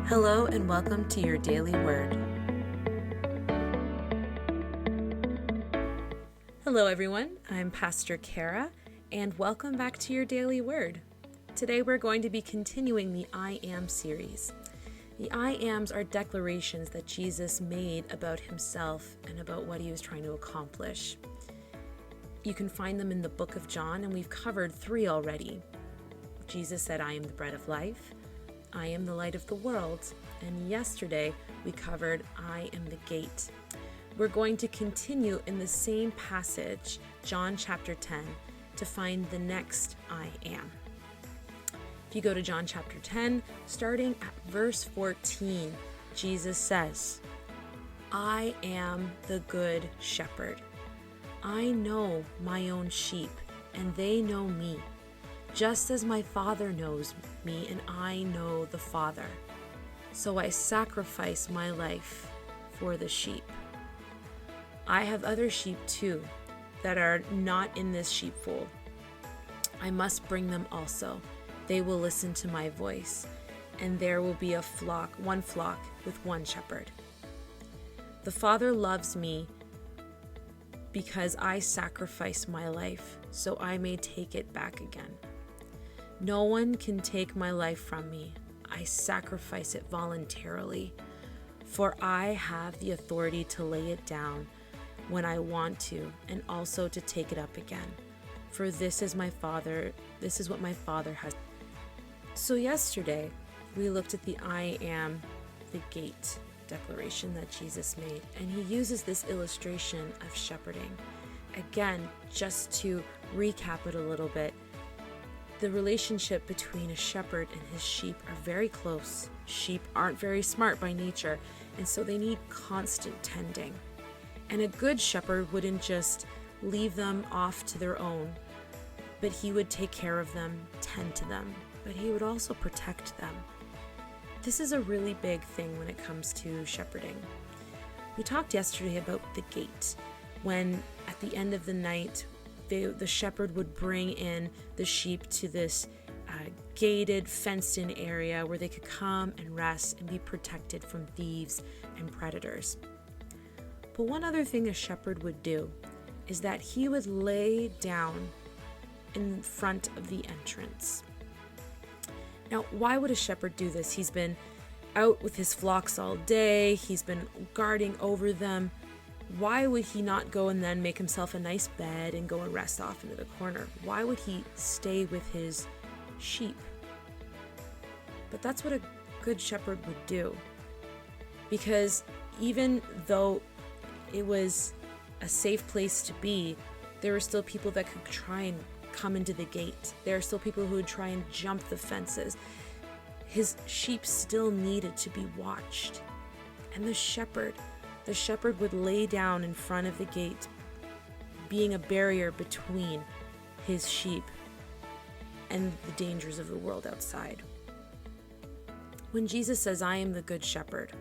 Hello and welcome to your daily word. Hello everyone, I'm Pastor Kara and welcome back to your daily word. Today we're going to be continuing the I Am series. The I Ams are declarations that Jesus made about himself and about what he was trying to accomplish. You can find them in the book of John, and we've covered 3 already. Jesus said, I am the bread of life, I am the light of the world, and yesterday we covered, I am the gate. We're going to continue in the same passage, John chapter 10, to find the next I am. If you go to John chapter 10, starting at verse 14, Jesus says, I am the good shepherd. I know my own sheep, and they know me, just as my Father knows me, and I know the Father. So I sacrifice my life for the sheep. I have other sheep too, that are not in this sheepfold. I must bring them also. They will listen to my voice, and there will be one flock with one shepherd. The Father loves me because I sacrifice my life so I may take it back again. No one can take my life from me. I sacrifice it voluntarily, for I have the authority to lay it down when I want to, and also to take it up again. For this is what my Father has. So yesterday, we looked at the I am the gate declaration that Jesus made, and he uses this illustration of shepherding. Again, just to recap it a little bit, the relationship between a shepherd and his sheep are very close. Sheep aren't very smart by nature, and so they need constant tending. And a good shepherd wouldn't just leave them off to their own, but he would take care of them, tend to them, but he would also protect them. This is a really big thing when it comes to shepherding. We talked yesterday about the gate, when at the end of the night, the shepherd would bring in the sheep to this gated, fenced-in area where they could come and rest and be protected from thieves and predators. But one other thing a shepherd would do is that he would lay down in front of the entrance. Now, why would a shepherd do this? He's been out with his flocks all day. He's been guarding over them. Why would he not go and then make himself a nice bed and go and rest off into the corner? Why would he stay with his sheep? But that's what a good shepherd would do. Because even though it was a safe place to be, there were still people that could try and come into the gate. There are still people who would try and jump the fences. His sheep still needed to be watched. And the shepherd would lay down in front of the gate, being a barrier between his sheep and the dangers of the world outside. When Jesus says, I am the good shepherd,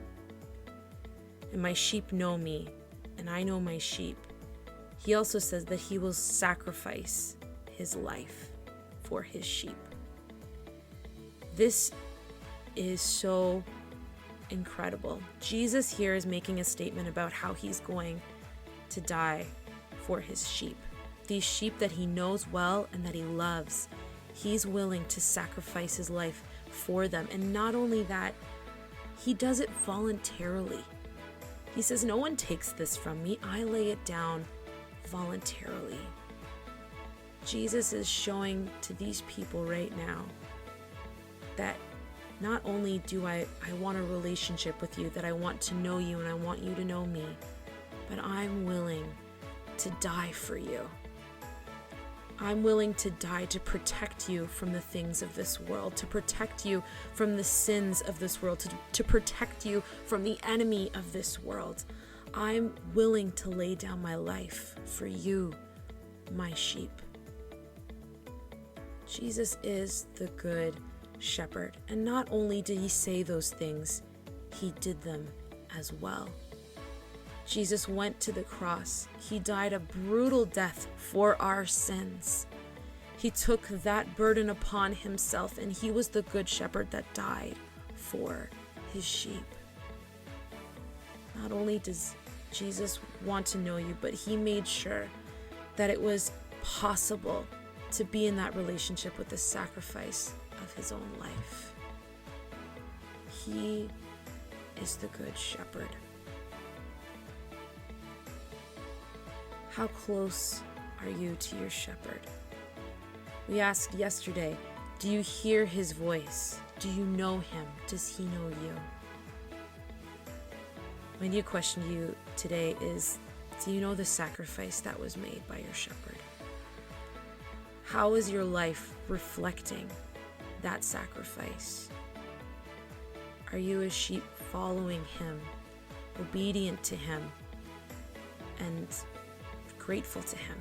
and my sheep know me, and I know my sheep, he also says that he will sacrifice his life for his sheep. This is so incredible. Jesus here is making a statement about how he's going to die for his sheep. These sheep that he knows well and that he loves, he's willing to sacrifice his life for them. And not only that, he does it voluntarily. He says, no one takes this from me. I lay it down voluntarily. Jesus is showing to these people right now that not only do I want a relationship with you, that I want to know you and I want you to know me, but I'm willing to die for you. I'm willing to die to protect you from the things of this world, to protect you from the sins of this world, to protect you from the enemy of this world. I'm willing to lay down my life for you, my sheep. Jesus is the good shepherd. And not only did he say those things, he did them as well. Jesus went to the cross. He died a brutal death for our sins. He took that burden upon himself, and he was the good shepherd that died for his sheep. Not only does Jesus want to know you, but he made sure that it was possible to be in that relationship with the sacrifice of his own life. He is the Good Shepherd. How close are you to your shepherd? We asked yesterday, do you hear his voice? Do you know him? Does he know you? My new question to you today is, do you know the sacrifice that was made by your shepherd? How is your life reflecting that sacrifice? Are you a sheep following him, obedient to him, and grateful to him?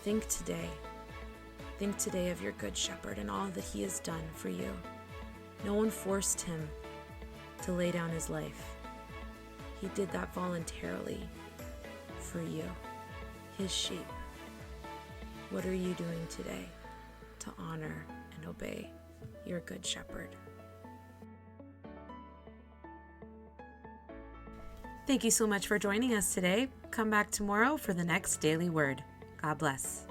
Think today of your Good Shepherd and all that he has done for you. No one forced him to lay down his life. He did that voluntarily for you, his sheep. What are you doing today to honor and obey your Good Shepherd? Thank you so much for joining us today. Come back tomorrow for the next Daily Word. God bless.